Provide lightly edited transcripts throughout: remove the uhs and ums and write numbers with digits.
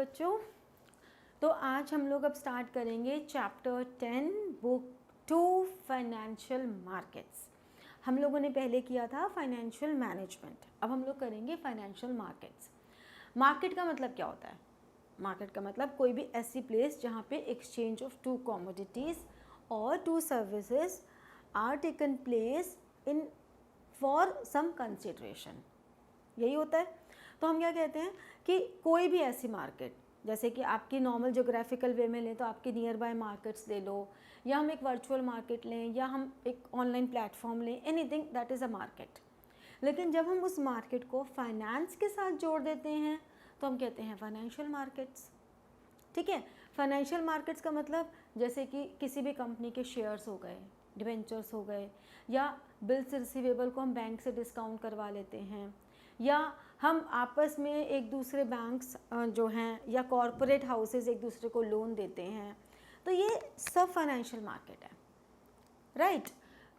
बच्चों। तो आज हम लोग अब स्टार्ट करेंगे चैप्टर 10 बुक 2 फाइनेंशियल मार्केट्स। हम लोगों ने पहले किया था फाइनेंशियल मैनेजमेंट, अब हम लोग करेंगे फाइनेंशियल मार्केट्स। मार्केट का मतलब क्या होता है? मार्केट का मतलब कोई भी ऐसी प्लेस जहाँ पे एक्सचेंज ऑफ टू कमोडिटीज़ और two services are taken place in for some consideration, यही होता है। तो हम क्या कहते हैं कि कोई भी ऐसी मार्केट, जैसे कि आपकी नॉर्मल जोग्राफिकल वे में लें तो आपके नियर बाय मार्केट्स ले लो, या हम एक वर्चुअल मार्केट लें, या हम एक ऑनलाइन प्लेटफॉर्म लें, anything that is a market. लेकिन जब हम उस मार्केट को फाइनेंस के साथ जोड़ देते हैं तो हम कहते हैं फाइनेंशियल मार्केट्स। ठीक है, फाइनेंशियल मार्केट्स का मतलब जैसे कि किसी भी कंपनी के शेयर्स हो गए, डिबेंचर्स हो गए, या बिल्स रिसीवेबल को हम बैंक से डिस्काउंट करवा लेते हैं, या हम आपस में एक दूसरे बैंक्स जो हैं या कॉरपोरेट हाउसेस एक दूसरे को लोन देते हैं, तो ये सब फाइनेंशियल मार्केट है, राइट।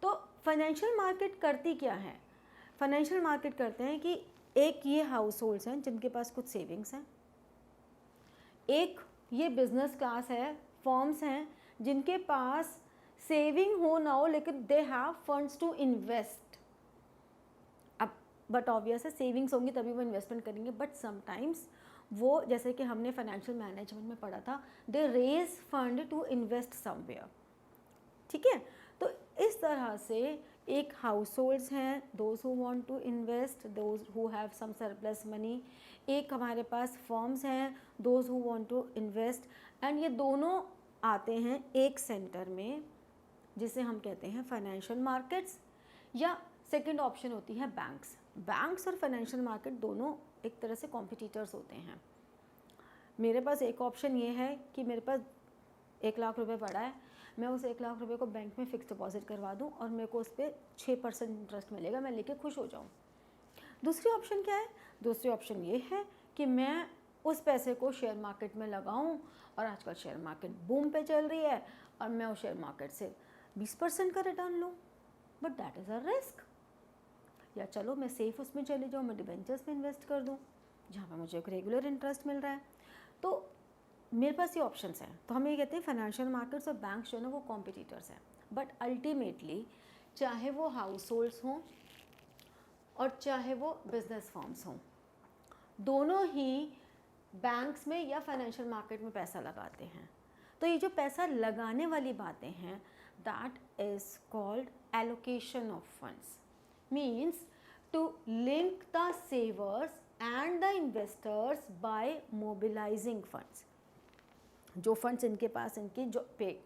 तो फाइनेंशियल मार्केट करती क्या है? फाइनेंशियल मार्केट करते हैं कि एक ये हाउस होल्ड्स हैं जिनके पास कुछ सेविंग्स हैं, एक ये बिजनेस क्लास है, फर्म्स हैं जिनके पास सेविंग हो ना हो लेकिन they have funds to invest. अब बट ऑब्वियस है सेविंग्स होंगी तभी वो इन्वेस्टमेंट करेंगे, बट समटाइम्स वो, जैसे कि हमने फाइनेंशियल मैनेजमेंट में पढ़ा था, they raise fund to invest somewhere. ठीक है, तो इस तरह से एक हाउस होल्ड्स हैं, those who want to invest, those who have some surplus money, एक हमारे पास फर्म्स हैं, those who want to invest, and ये दोनों आते हैं एक सेंटर में जिसे हम कहते हैं फाइनेंशियल मार्केट्स, या सेकंड ऑप्शन होती है बैंक्स। बैंक्स और फाइनेंशियल मार्केट दोनों एक तरह से कॉम्पिटिटर्स होते हैं। मेरे पास एक ऑप्शन ये है कि मेरे पास 1 लाख रुपए पड़ा है, मैं उस 1 लाख रुपए को बैंक में फ़िक्स डिपॉजिट करवा दूं और मेरे को उस पर 6% इंटरेस्ट मिलेगा, मैं लेके खुश हो जाऊं। दूसरी ऑप्शन क्या है? दूसरी ऑप्शन ये है कि मैं उस पैसे को शेयर मार्केट में लगाऊं, और आजकल शेयर मार्केट बूम पे चल रही है, और मैं उस शेयर मार्केट से 20% का रिटर्न लूँ, but that is a risk. या चलो मैं सेफ उसमें चली जाऊँ, मैं डिबेंचर्स में इन्वेस्ट कर दूँ जहाँ पर मुझे एक रेगुलर इंटरेस्ट मिल रहा है। तो मेरे पास ये ऑप्शंस हैं। तो हम ये कहते हैं फाइनेंशियल मार्केट्स और बैंक्स जो है ना वो कॉम्पिटिटर्स हैं, बट अल्टीमेटली चाहे वो हाउस होल्ड्स हों और चाहे वो बिजनेस फर्म्स हों, दोनों ही बैंक्स में या फाइनेंशियल मार्केट में पैसा लगाते हैं। तो ये जो पैसा लगाने वाली बातें हैं, that is called allocation of funds, means to link the savers and the investors by mobilising funds. जो फंड्स इनके पास, इनकी जो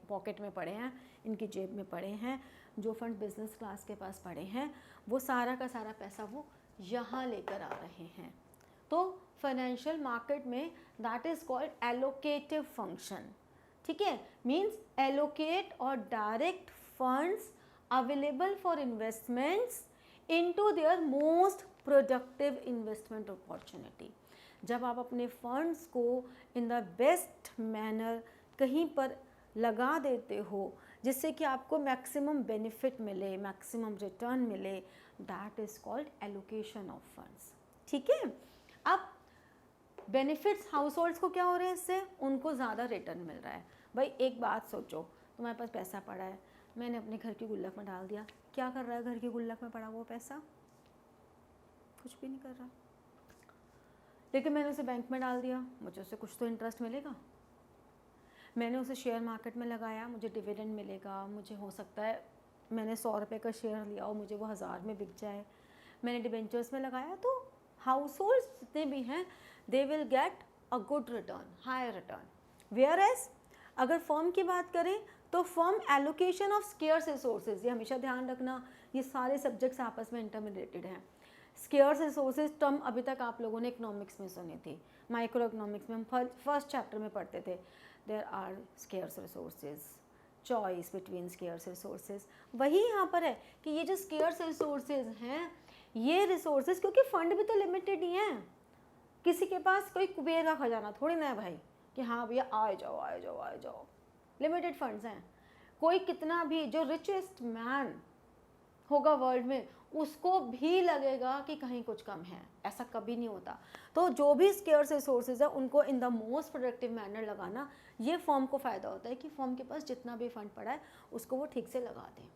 पॉकेट में पड़े हैं, इनकी जेब में पड़े हैं, जो फंड बिजनेस क्लास के पास पड़े हैं, वो सारा का सारा पैसा वो यहाँ लेकर आ रहे हैं। तो फाइनेंशियल मार्केट में that is called allocative function. ठीक है, मीन्स एलोकेट और direct funds available for investments into their most productive investment opportunity. जब आप अपने फंड्स को इन द बेस्ट मैनर कहीं पर लगा देते हो जिससे कि आपको मैक्सिमम बेनिफिट मिले, मैक्सिमम रिटर्न मिले, that is called allocation of funds. ठीक है, अब बेनिफिट्स हाउस होल्ड्स को क्या हो रहे हैं इससे? उनको ज़्यादा रिटर्न मिल रहा है। भाई एक बात सोचो, तुम्हारे पास पैसा पड़ा है, मैंने अपने घर की गुल्लक में डाल दिया, क्या कर रहा है घर की गुल्लक में पड़ा वो पैसा? कुछ भी नहीं कर रहा। लेकिन मैंने उसे बैंक में डाल दिया, मुझे उससे कुछ तो इंटरेस्ट मिलेगा। मैंने उसे शेयर मार्केट में लगाया, मुझे डिविडेंड मिलेगा। मुझे हो सकता है मैंने 100 रुपये का शेयर लिया और मुझे वो 1000 में बिक जाए। मैंने डिबेंचर्स में लगाया, तो हाउस होल्ड्स जितने भी हैं they will get a good return, high return. Whereas अगर फर्म की बात करें तो firm allocation of scarce resources, ये हमेशा ध्यान रखना, ये सारे सब्जेक्ट्स आपस में इंटर रिलेटेड हैं। स्केयर्स रिसोर्सेज टर्म अभी तक आप लोगों ने इकोनॉमिक्स में सुनी थी, माइक्रो इकोनॉमिक्स में हम फर्स्ट चैप्टर में पढ़ते थे। There are scarce resources, choice between scarce resources. वही यहाँ पर है कि ये जो स्केयर्स रिसोर्सेज हैं, ये रिसोर्सेज, क्योंकि फंड भी तो लिमिटेड ही हैं, किसी के पास कोई कुबेर का खजाना थोड़ी ना है भाई कि हाँ भैया आए जाओ आए जाओ आए जाओ। लिमिटेड फंड्स हैं। कोई कितना भी, जो रिचेस्ट मैन होगा वर्ल्ड में, उसको भी लगेगा कि कहीं कुछ कम है। ऐसा कभी नहीं होता। तो जो भी स्केयर्स रिसोर्सेज है उनको इन द मोस्ट प्रोडक्टिव मैनर लगाना, ये फर्म को फ़ायदा होता है कि फर्म के पास जितना भी फंड पड़ा है उसको वो ठीक से लगा दें।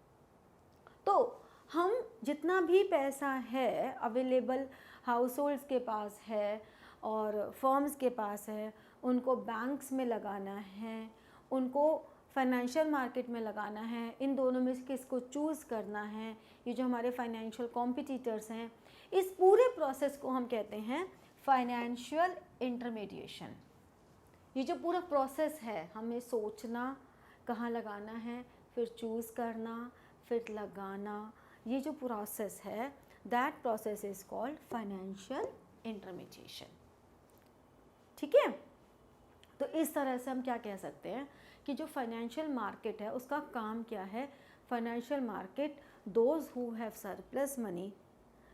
तो हम जितना भी पैसा है अवेलेबल हाउस होल्ड्स के पास है और फर्म्स के पास है, उनको बैंक्स में लगाना है, उनको फाइनेंशियल मार्केट में लगाना है, इन दोनों में से किसको चूज़ करना है, ये जो हमारे फाइनेंशियल कॉम्पिटिटर्स हैं, इस पूरे प्रोसेस को हम कहते हैं फाइनेंशियल इंटरमीडिएशन। ये जो पूरा प्रोसेस है, हमें सोचना कहाँ लगाना है, फिर चूज़ करना, फिर लगाना, ये जो प्रोसेस है, that process is called financial intermediation. ठीक है। तो इस तरह से हम क्या कह सकते हैं कि जो फाइनेंशियल मार्केट है उसका काम क्या है, financial market those who have surplus money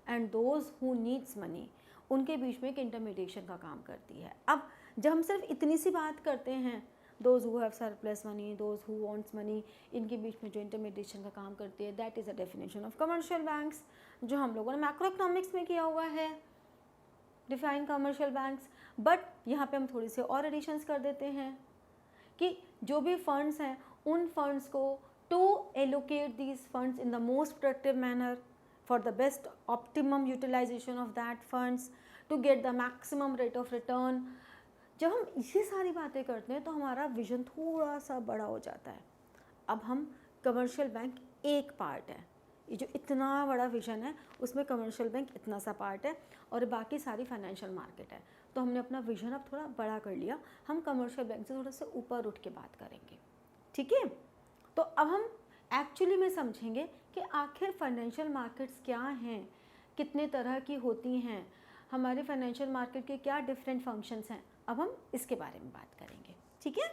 and those who needs money, उनके बीच में एक इंटरमीडिएशन का काम करती है। अब जब हम सिर्फ इतनी सी बात करते हैं, those who have surplus money, those who wants money, इनके बीच में जो इंटरमीडिएशन का काम करती है, that is a definition of commercial banks, जो हम लोगों ने मैक्रो इकोनॉमिक्स में किया हुआ है, डिफाइन कमर्शियल बैंक्स। बट यहाँ पे हम थोड़ी सी और एडिशंस कर देते हैं कि जो भी फंड्स हैं उन फंड्स को to allocate these funds in the most productive manner for the best optimum utilisation of that funds to get the maximum rate of return. जब हम ये सारी बातें करते हैं तो हमारा विजन थोड़ा सा बड़ा हो जाता है। अब हम कमर्शियल बैंक एक पार्ट है, ये जो इतना बड़ा विजन है उसमें कमर्शियल बैंक इतना सा पार्ट है और बाकी सारी फाइनेंशियल मार्केट है। तो हमने अपना विजन अब थोड़ा बड़ा कर लिया, हम कमर्शियल बैंक से थोड़ा सा ऊपर उठ के बात करेंगे। ठीक है। तो अब हम एक्चुअली में समझेंगे कि आखिर फाइनेंशियल मार्केट्स क्या हैं, कितने तरह की होती हैं, हमारे फाइनेंशियल मार्केट के क्या डिफरेंट फंक्शंस हैं। अब हम इसके बारे में बात करेंगे। ठीक है।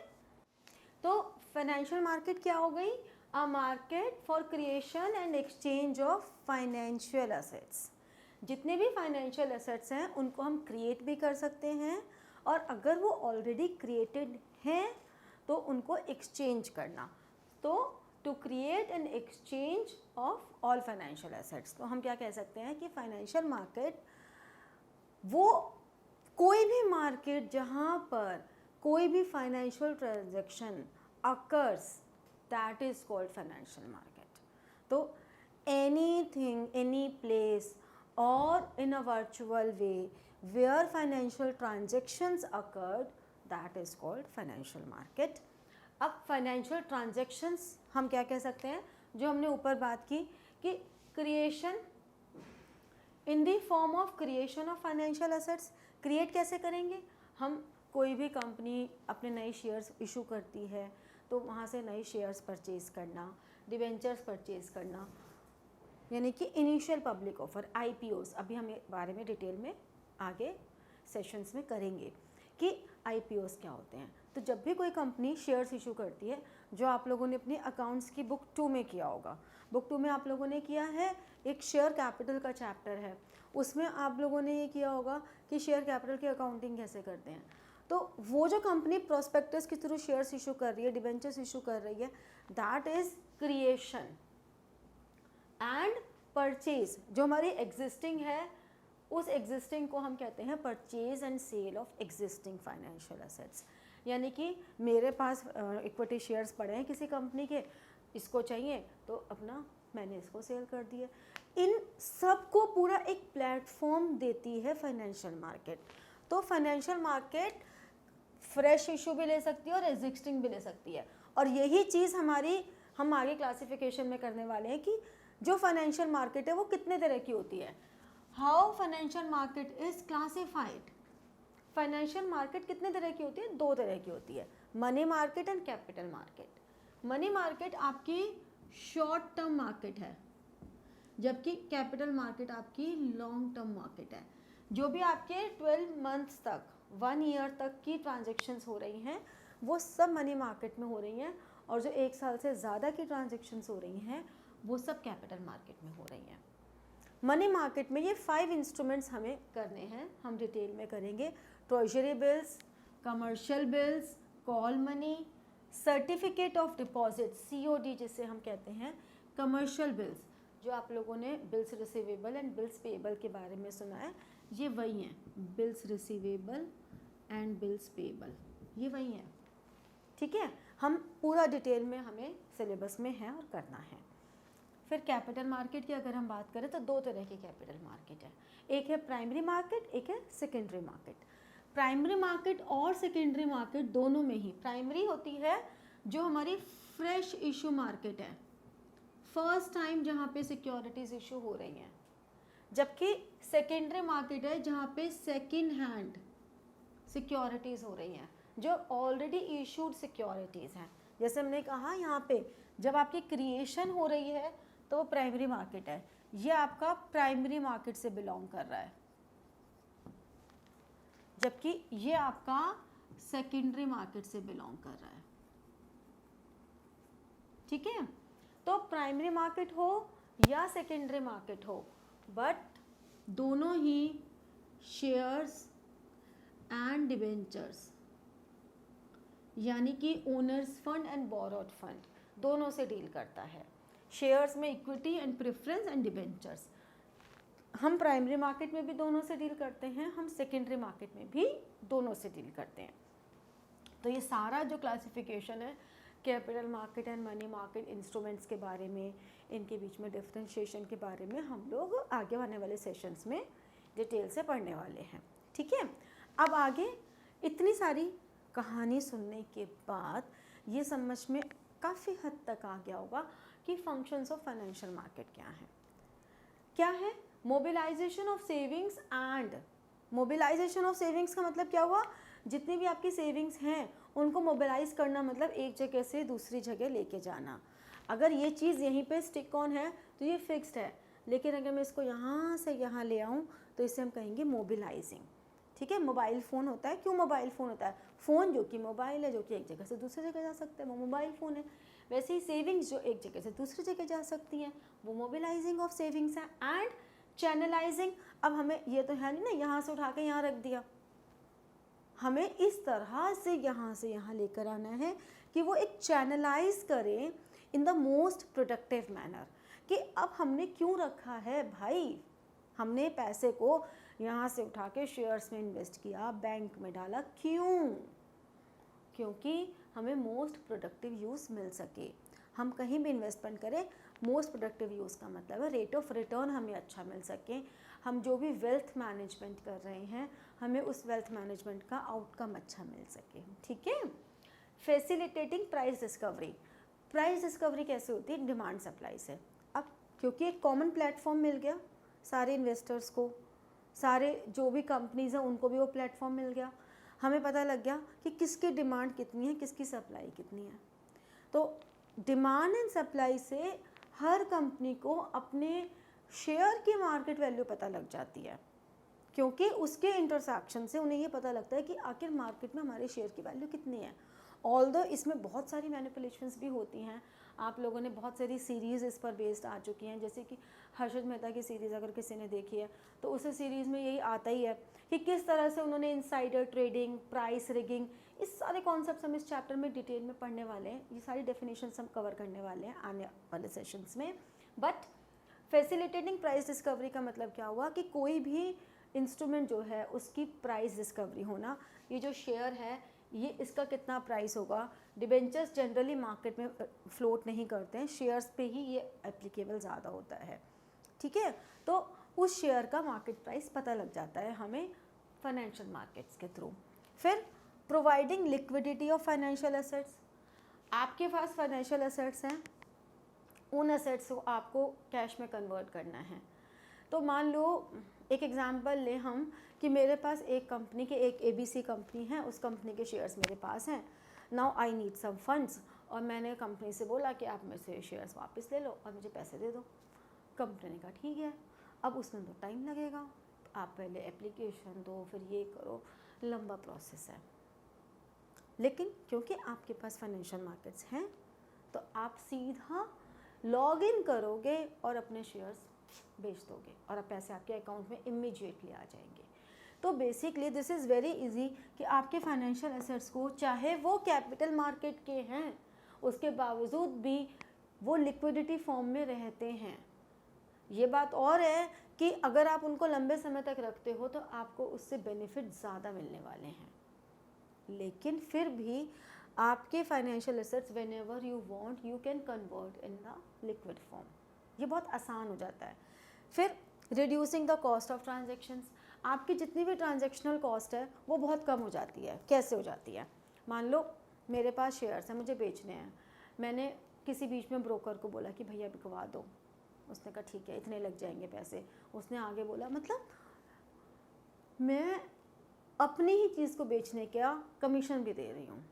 तो फाइनेंशियल मार्केट क्या हो गई, a market for creation and exchange of financial assets. जितने भी फाइनेंशियल एसेट्स हैं उनको हम क्रिएट भी कर सकते हैं और अगर वो ऑलरेडी क्रिएटेड हैं तो उनको एक्सचेंज करना। तो to create an exchange of all financial assets. तो हम क्या कह सकते हैं कि फाइनेंशियल मार्केट वो कोई भी मार्केट जहाँ पर कोई भी financial transaction occurs, that is called financial market. तो anything, any place or in a virtual way where financial transactions occurred, that is called financial market। अब financial transactions हम क्या कह सकते हैं, जो हमने ऊपर बात की कि creation in the form of creation of financial assets, create कैसे करेंगे हम, कोई भी कंपनी अपने नए शेयर्स इशू करती है तो वहाँ से नए शेयर्स परचेज़ करना, डिवेंचर्स परचेज़ करना, यानी कि इनिशियल पब्लिक ऑफर, IPOs। अभी हम इस बारे में डिटेल में आगे सेशंस में करेंगे कि IPOs क्या होते हैं। तो जब भी कोई कंपनी शेयर्स इशू करती है, जो आप लोगों ने अपनी अकाउंट्स की बुक 2 में किया होगा, बुक 2 में आप लोगों ने किया है, एक शेयर कैपिटल का चैप्टर है, उसमें आप लोगों ने ये किया होगा कि शेयर कैपिटल की अकाउंटिंग कैसे करते हैं। तो वो जो कंपनी प्रोस्पेक्टस के थ्रू शेयर्स इशू कर रही है, डिबेंचर्स इशू कर रही है, that is creation and purchase. जो हमारी एग्जिस्टिंग है उस एग्जिस्टिंग को हम कहते हैं purchase and sale of existing financial assets. यानी कि मेरे पास इक्विटी शेयर्स पड़े हैं किसी कंपनी के, इसको चाहिए तो अपना मैंने इसको सेल कर दिया। इन सब को पूरा एक प्लेटफॉर्म देती है फाइनेंशियल मार्केट। तो फाइनेंशियल मार्केट फ्रेश इशू भी ले सकती है और एग्जिस्टिंग भी ले सकती है। और यही चीज़ हम आगे क्लासिफिकेशन में करने वाले हैं कि जो फाइनेंशियल मार्केट है वो कितने तरह की होती है, how financial market is classified. Financial market कितने तरह की होती है, 2 तरह की होती है, money market and capital market. Money market आपकी शॉर्ट टर्म मार्केट है, जबकि कैपिटल मार्केट आपकी लॉन्ग टर्म मार्केट है। जो भी आपके 12 मंथ्स तक, 1 ईयर तक की ट्रांजेक्शन्स हो रही हैं वो सब मनी मार्केट में हो रही हैं, और जो 1 साल से ज़्यादा की ट्रांजेक्शन्स हो रही हैं वो सब कैपिटल मार्केट में हो रही हैं। मनी मार्केट में ये 5 इंस्ट्रूमेंट्स हमें करने हैं, हम डिटेल में करेंगे। Treasury bills, commercial bills, call money, certificate of deposit COD जिसे हम कहते हैं, कमर्शियल बिल्स। जो आप लोगों ने bills receivable and bills payable के बारे में सुना है, ये वही हैं, bills receivable and bills payable, ये वही हैं, ठीक है। हम पूरा डिटेल में हमें सिलेबस में है और करना है। फिर कैपिटल मार्केट की अगर हम बात करें तो दो तरह की कैपिटल मार्केट है, एक है प्राइमरी मार्केट, एक है सेकेंडरी मार्केट। प्राइमरी मार्केट और सेकेंडरी मार्केट दोनों में ही, प्राइमरी होती है जो हमारी फ्रेश इशू मार्केट है, फर्स्ट टाइम जहाँ पे सिक्योरिटीज इशू हो रही हैं, जबकि सेकेंडरी मार्केट है जहाँ पे सेकेंड हैंड सिक्योरिटीज हो रही हैं, जो ऑलरेडी इशूड सिक्योरिटीज हैं। जैसे हमने कहा यहाँ पे जब आपकी क्रिएशन हो रही है तो वो प्राइमरी मार्केट है, ये आपका प्राइमरी मार्केट से बिलोंग कर रहा है, जबकि ये आपका सेकेंडरी मार्केट से बिलोंग कर रहा है, ठीक है। तो प्राइमरी मार्केट हो या सेकेंडरी मार्केट हो, बट दोनों ही शेयर्स एंड डिबेंचर्स यानी कि owner's fund and borrowed fund दोनों से डील करता है। शेयर्स में equity and preference and debentures, हम प्राइमरी मार्केट में भी दोनों से डील करते हैं, हम सेकेंडरी मार्केट में भी दोनों से डील करते हैं। तो ये सारा जो क्लासिफिकेशन है capital market and money market instruments के बारे में, इनके बीच में डिफरेंशिएशन के बारे में हम लोग आगे आने वाले सेशंस में डिटेल से पढ़ने वाले हैं, ठीक है। अब आगे इतनी सारी कहानी सुनने के बाद ये समझ में काफ़ी हद तक आ गया होगा कि फंक्शंस ऑफ फाइनेंशियल मार्केट क्या है। Mobilisation of savings and, mobilisation of savings का मतलब क्या हुआ, जितनी भी आपकी सेविंग्स हैं उनको मोबिलाइज करना, मतलब एक जगह से दूसरी जगह लेके जाना। अगर ये चीज़ यहीं पे स्टिक ऑन है तो ये फिक्स्ड है, लेकिन अगर मैं इसको यहाँ से यहाँ ले आऊँ तो इसे हम कहेंगे मोबिलाइजिंग, ठीक है। मोबाइल फ़ोन होता है, क्यों मोबाइल फ़ोन होता है, फ़ोन जो कि मोबाइल है, जो कि एक जगह से दूसरी जगह जा सकता है, वो मोबाइल फ़ोन है। वैसे ही सेविंग्स जो एक जगह से दूसरी जगह जा सकती हैं, वो मोबिलाइजिंग ऑफ सेविंग्स है। एंड चैनलाइजिंग, अब हमें ये तो है नहीं ना यहाँ से उठा के यहाँ रख दिया, हमें इस तरह से यहाँ लेकर आना है कि वो एक चैनलाइज करें इन द मोस्ट प्रोडक्टिव मैनर, कि अब हमने क्यों रखा है भाई, हमने पैसे को यहाँ से उठा के शेयर्स में इन्वेस्ट किया, बैंक में डाला, क्यों, क्योंकि हमें मोस्ट प्रोडक्टिव यूज़ मिल सके। हम कहीं भी इन्वेस्टमेंट करें, मोस्ट प्रोडक्टिव यूज़ का मतलब है रेट ऑफ रिटर्न हमें अच्छा मिल सके, हम जो भी वेल्थ मैनेजमेंट कर रहे हैं हमें उस वेल्थ मैनेजमेंट का आउटकम अच्छा मिल सके, ठीक है। Facilitating price discovery, price discovery कैसे होती है, डिमांड सप्लाई से। अब क्योंकि एक कॉमन प्लेटफॉर्म मिल गया सारे इन्वेस्टर्स को, सारे जो भी कंपनीज़ हैं उनको भी वो प्लेटफॉर्म मिल गया, हमें पता लग गया कि किसकी डिमांड कितनी है, किसकी सप्लाई कितनी है। तो डिमांड एंड सप्लाई से हर कंपनी को अपने शेयर की मार्केट वैल्यू पता लग जाती है, क्योंकि उसके इंटरसेक्शन से उन्हें ये पता लगता है कि आखिर मार्केट में हमारे शेयर की वैल्यू कितनी है। ऑल्दो इसमें बहुत सारी मैनिपुलेशंस भी होती हैं, आप लोगों ने बहुत सारी सीरीज़ इस पर बेस्ड आ चुकी हैं, जैसे कि हर्षद मेहता की सीरीज़ अगर किसी ने देखी है तो उस सीरीज़ में यही आता ही है कि किस तरह से उन्होंने इनसाइडर ट्रेडिंग, प्राइस रिगिंग, इस सारे कॉन्सेप्ट्स हम इस चैप्टर में डिटेल में पढ़ने वाले हैं, ये सारी डेफिनेशंस हम कवर करने वाले हैं आने वाले सेशंस में। बट फैसिलिटेटिंग प्राइस डिस्कवरी का मतलब क्या हुआ कि कोई भी इंस्ट्रूमेंट जो है उसकी प्राइस डिस्कवरी होना, ये जो शेयर है ये इसका कितना प्राइस होगा। डिबेंचर्स जनरली मार्केट में फ्लोट नहीं करते हैं, शेयर्स पे ही ये एप्लीकेबल ज़्यादा होता है, ठीक है। तो उस शेयर का मार्केट प्राइस पता लग जाता है हमें फाइनेंशियल मार्केट्स के थ्रू। फिर providing liquidity of financial assets, आपके पास फाइनेंशियल एसेट्स हैं, उन एसेट्स को आपको कैश में कन्वर्ट करना है। तो मान लो एक एग्जांपल ले हम कि मेरे पास एक कंपनी के, एक ABC कंपनी है, उस कंपनी के शेयर्स मेरे पास हैं। Now I need some funds, और मैंने कंपनी से बोला कि आप मेरे से शेयर्स वापस ले लो और मुझे पैसे दे दो। कंपनी ने कहा ठीक है। अब उसमें तो टाइम लगेगा, आप पहले एप्लीकेशन दो, फिर ये करो, लंबा प्रोसेस है। लेकिन क्योंकि आपके पास फाइनेंशियल मार्केट्स हैं तो आप सीधा लॉग इन करोगे और अपने शेयर्स बेच दोगे और अब पैसे आपके अकाउंट में इमीडिएटली आ जाएंगे। तो basically this is very easy कि आपके फाइनेंशियल एसेट्स को, चाहे वो कैपिटल मार्केट के हैं, उसके बावजूद भी वो लिक्विडिटी फॉर्म में रहते हैं। ये बात और है कि अगर आप उनको लंबे समय तक रखते हो तो आपको उससे बेनिफिट ज़्यादा मिलने वाले हैं, लेकिन फिर भी आपके financial assets when ever you want you can convert in the liquid form. ये बहुत आसान हो जाता है। फिर reducing the cost of transactions, आपकी जितनी भी ट्रांजेक्शनल कॉस्ट है वो बहुत कम हो जाती है। कैसे हो जाती है? मान लो मेरे पास शेयर्स हैं, मुझे बेचने हैं, मैंने किसी बीच में ब्रोकर को बोला कि भैया बिकवा दो, उसने कहा ठीक है इतने लग जाएंगे पैसे, उसने आगे बोला, मतलब मैं अपनी ही चीज़ को बेचने का कमीशन भी दे रही हूँ,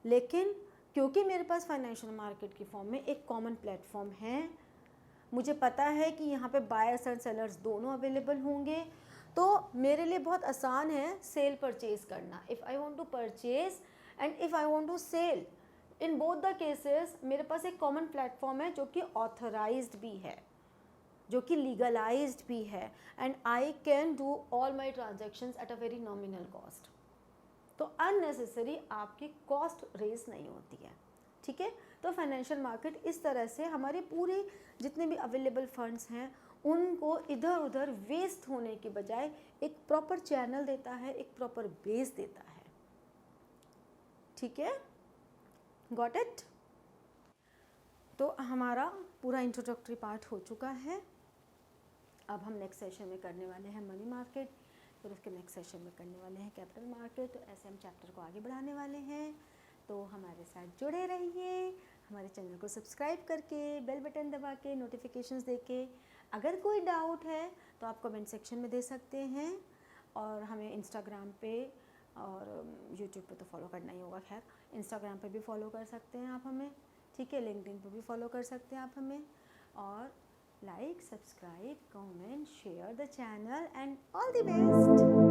लेकिन क्योंकि मेरे पास फाइनेंशियल मार्केट की फॉर्म में एक कॉमन प्लेटफॉर्म है, मुझे पता है कि यहाँ पे बायर्स एंड सेलर्स दोनों अवेलेबल होंगे, तो मेरे लिए बहुत आसान है सेल परचेज करना। If I want to purchase and if I want to sell, in both the cases मेरे पास एक कॉमन प्लेटफॉर्म है जो कि ऑथराइज्ड भी है, जो कि लीगलाइज्ड भी है, and I can do all my transactions at a very nominal cost. तो अननेसेसरी आपकी कॉस्ट रेज नहीं होती है, ठीक है। तो फाइनेंशियल मार्केट इस तरह से हमारे पूरे जितने भी अवेलेबल फंड्स हैं उनको इधर उधर वेस्ट होने के बजाय एक प्रॉपर चैनल देता है, एक प्रॉपर बेस देता है, ठीक है। Got it? तो हमारा पूरा इंट्रोडक्टरी पार्ट हो चुका है। अब हम नेक्स्ट सेशन में करने वाले हैं मनी मार्केट, फिर उसके नेक्स्ट सेशन में करने वाले हैं कैपिटल मार्केट। तो ऐसे हम चैप्टर को आगे बढ़ाने वाले हैं, तो हमारे साथ जुड़े रहिए, हमारे चैनल को सब्सक्राइब करके, बेल बटन दबा के, नोटिफिकेशंस देके। अगर कोई डाउट है तो आप कमेंट सेक्शन में दे सकते हैं, और हमें इंस्टाग्राम पे और यूट्यूब पे तो फॉलो करना ही होगा, खैर इंस्टाग्राम पे भी फॉलो कर सकते हैं आप हमें, ठीक है। लिंक्डइन पे भी फॉलो कर सकते हैं आप हमें, और like, subscribe, comment, share the channel, and all the best.